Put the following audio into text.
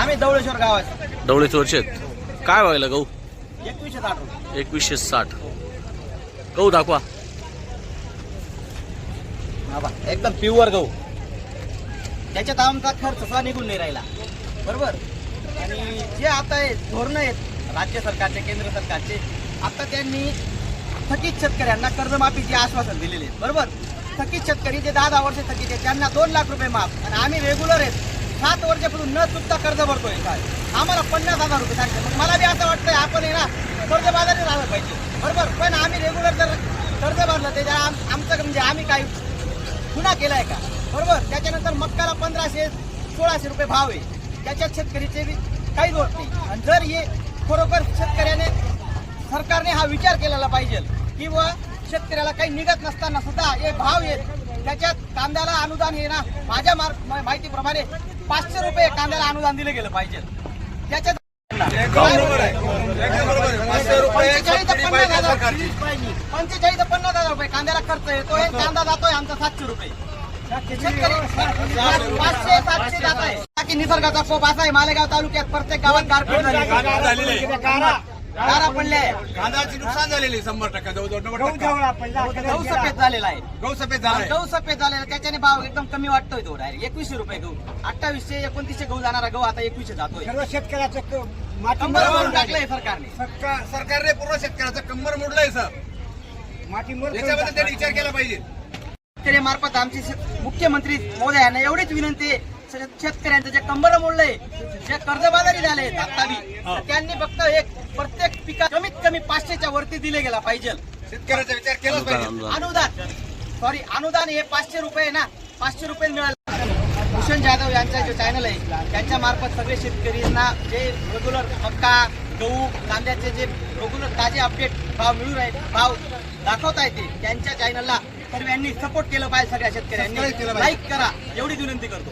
आम्ही दवळेश्वर गावात. डवळेश्वरचे काय व्हायला गहू? 2160 रुपये. 2160. गहू दाखवा. हा बा, एकदम प्युअर गहू. त्याच्यात आमचा खर्च सुद्धा निघून नाही राहिला. बरोबर. आणि जे आता धोरणं आहेत राज्य सरकारचे, केंद्र सरकारचे, आता त्यांनी थकीत शेतकऱ्यांना कर्जमाफीचे आश्वासन दिलेले आहेत. बरोबर. थकीत शेतकरी जे 10 वर्ष थकीत आहेत त्यांना 2 लाख रुपये माफ. आणि आम्ही रेग्युलर आहेत 7 वर्षापासून न चुकता कर्ज भरतोय. काय आम्हाला 50,000 रुपये सांगते. मग मला बी असं वाटतंय आपण आहे ना कर्जबाजारी राहिलं पाहिजे. बरोबर. पण आम्ही रेग्युलर जर कर्ज भरलं ते आमचं म्हणजे आम्ही काही गुन्हा केलाय का? बरोबर. त्याच्यानंतर मक्काला 1500-1600 रुपये भाव आहे. त्याच्यात शेतकरीचे बी काही होत नाही. आणि जर हे खरोखर सरकारने हा विचार केलेला पाहिजे की व शेतकऱ्याला काही निघत नसताना सुद्धा हे भाव येत. त्याच्यात कांद्याला अनुदान हे ना माझ्या माहितीप्रमाणे 500 रुपये कांद्याला अनुदान दिलं गेलं पाहिजे. त्याच्यात 45,000 रुपये कांद्याला खर्च येतोय. कांदा जातोय आमचा 700 रुपये. शेतकरी 500-700 जात आहे. की निसर्गाचा कोप असा आहे मालेगाव तालुक्यात प्रत्येक गावात गारपीट झाली. गारा पडले. कांद्याचे नुकसान झालेले 100%. गहू सफेद झालेला आहे. गहू सफेद झाला. गहू सफेद झालेला त्याच्याने भाव एकदम कमी वाटतोय. तो डायरेक्ट 2100 रुपये गहू. 2800-2900 गहू जाणारा गहू आता 2100 जातोय. सर्व शेतकऱ्याचं कंबर भरून टाकलंय सरकारने. सरकारने पूर्ण शेतकऱ्याचा कंबर मोडलाय सर. याच्याबद्दल त्यांनी विचार केला पाहिजे. मार्फत आमचे मुख्यमंत्री महोदयांना एवढीच विनंती आहे, शेतकऱ्यांचं जे कंबर मोडलंय, जे कर्जबाजारी झाले त्यांनी फक्त एक प्रत्येक पिका कमीत कमी 500च्या वरती दिले गेला पाहिजे. शेतकऱ्याचा विचार केलाच पाहिजे. अनुदान हे 500 रुपये ना 500 रुपये मिळाले. भूषण जाधव यांचा जो चॅनल आहे त्यांच्या मार्फत सगळे शेतकऱ्यांना जे रेग्युलर मक्का, गहू, कांद्याचे जे रेग्युलर ताजे अपडेट भाव मिळू राहिले, भाव दाखवता येते त्यांच्या चॅनलला सर्वांनी सपोर्ट केलं पाहिजे. सगळ्या शेतकऱ्यांनी लाईक करा एवढी विनंती करतो.